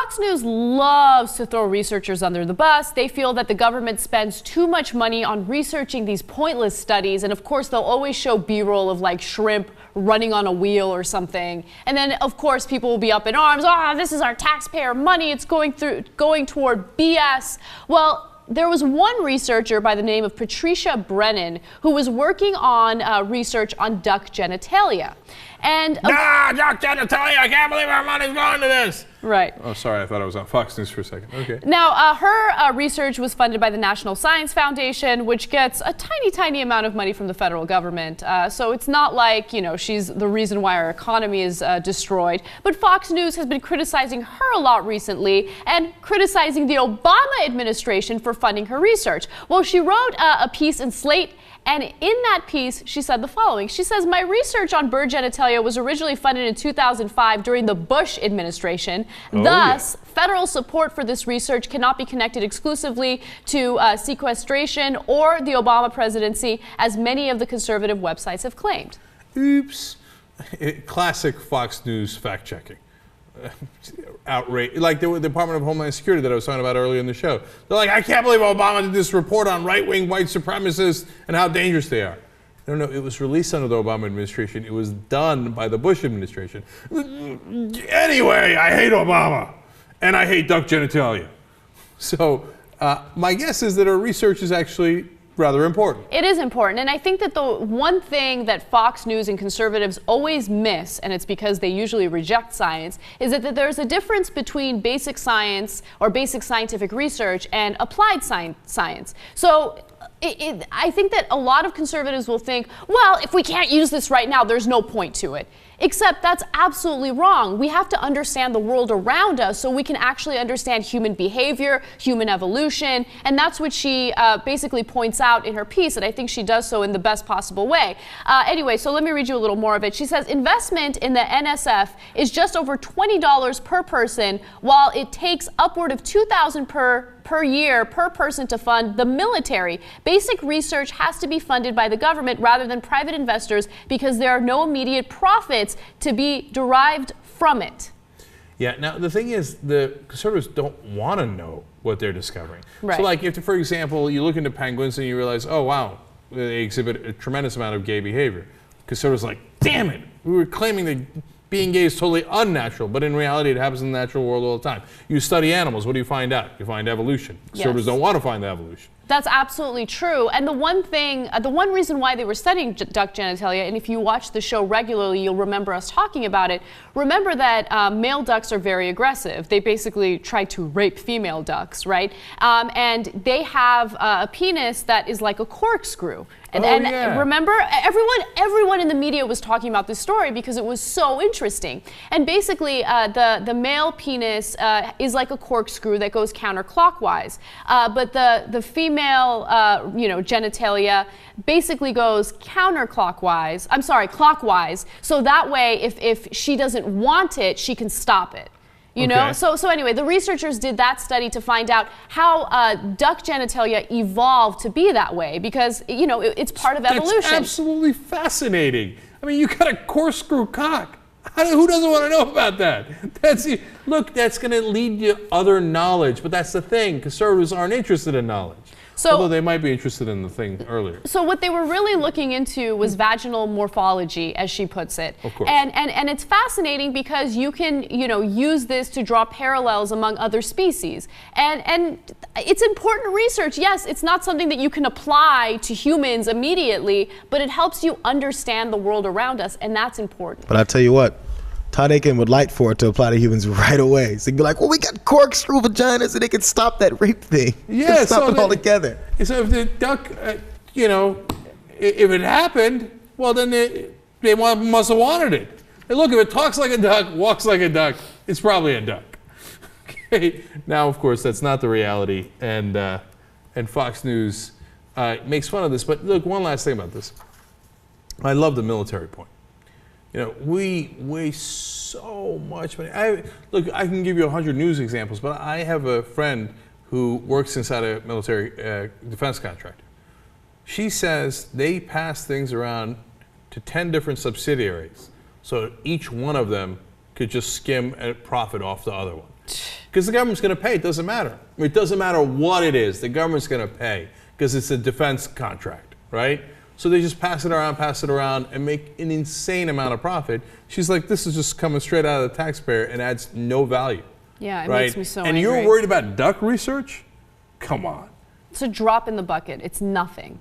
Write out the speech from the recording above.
Fox News loves to throw researchers under the bus. They feel that the government spends too much money on researching these pointless studies. And of course, they'll always show B-roll of like shrimp running on a wheel or something. And then, of course, people will be up in arms. Oh, this is our taxpayer money. It's going toward BS. Well, there was one researcher by the name of Patricia Brennan who was working on research on duck genitalia. And duck genitalia! I can't believe our money's going to this. Right. Oh, sorry, I thought I was on Fox News for a second. Okay. Now, her research was funded by the National Science Foundation, which gets a tiny amount of money from the federal government. So it's not like, you know, she's the reason why our economy is destroyed. But Fox News has been criticizing her a lot recently and criticizing the Obama administration for funding her research. Well, she wrote a piece in Slate. And in that piece, she said the following. She says, my research on bird genitalia was originally funded in 2005 during the Bush administration. Thus, federal support for this research cannot be connected exclusively to sequestration or the Obama presidency, as many of the conservative websites have claimed. Oops. Classic Fox News fact-checking. Outrage, like the Department of Homeland Security that I was talking about earlier in the show. They're like, I can't believe Obama did this report on right-wing white supremacists and how dangerous they are. No, it was released under the Obama administration. It was done by the Bush administration. Anyway, I hate Obama, and I hate duck genitalia. So my guess is that our research is actually rather important. It is important, and I think that the one thing that Fox News and conservatives always miss, and it's because they usually reject science, is that there's a difference between basic science or basic scientific research and applied science. So I think that a lot of conservatives will think, well, if we can't use this right now, there's no point to it. Except that's absolutely wrong. We have to understand the world around us so we can actually understand human behavior, human evolution, and that's what she basically points out in her piece, and I think she does so in the best possible way. Anyway, so let me read you a little more of it. She says, investment in the NSF is just over $20 per person, while it takes upward of $2,000 per year per person to fund the military. Basic research has to be funded by the government rather than private investors because there are no immediate profits to be derived from it. Yeah, now the thing is, the conservatives don't want to know what they're discovering. Right. So like if, for example, you look into penguins and you realize, oh wow, they exhibit a tremendous amount of gay behavior. Conservatives are like, damn it, we were claiming that being gay is totally unnatural, but in reality it happens in the natural world all the time. You study animals, what do you find out? You find evolution. Conservatives don't want to find the evolution. That's absolutely true. And the one reason why they were studying duck genitalia, and if you watch the show regularly, you'll remember us talking about it. Remember that male ducks are very aggressive. They basically try to rape female ducks, right? And they have a penis that is like a corkscrew. And remember, everyone in the media was talking about this story because it was so interesting. And basically, the male penis is like a corkscrew that goes counterclockwise, but the female, genitalia basically goes counterclockwise. I'm sorry, clockwise. So that way, if she doesn't want it, she can stop it. You know, so anyway, the researchers did that study to find out how duck genitalia evolved to be that way because, you know, it's part of evolution. That's absolutely fascinating. I mean, you got a corkscrew cock. Who doesn't want to know about that? Look, that's going to lead you other knowledge, but that's the thing. Conservatives aren't interested in knowledge. Although they might be interested in the thing earlier. So what they were really looking into was vaginal morphology, as she puts it. Of course. And it's fascinating because you can, use this to draw parallels among other species. And it's important research. Yes, it's not something that you can apply to humans immediately, but it helps you understand the world around us, and that's important. But I tell you what, Todd Aiken would like for it to apply to humans right away. So he'd be like, well, we got corkscrew vaginas and they can stop that rape thing. Yeah, stop it altogether. So if the duck, if it happened, well, then they must have wanted it. And look, if it talks like a duck, walks like a duck, it's probably a duck. Okay. Now, of course, that's not the reality. And Fox News makes fun of this. But look, one last thing about this. I love the military point. We waste so much money. I can give you 100 news examples, but I have a friend who works inside a military defense contractor. She says they pass things around to 10 different subsidiaries, so each one of them could just skim a profit off the other one. Because the government's going to pay. It doesn't matter. It doesn't matter what it is. The government's going to pay because it's a defense contract, right? So they just pass it around, and make an insane amount of profit. She's like, this is just coming straight out of the taxpayer and adds no value. Yeah, it right? makes me so And angry. you're worried about duck research? Come on. It's a drop in the bucket. It's nothing.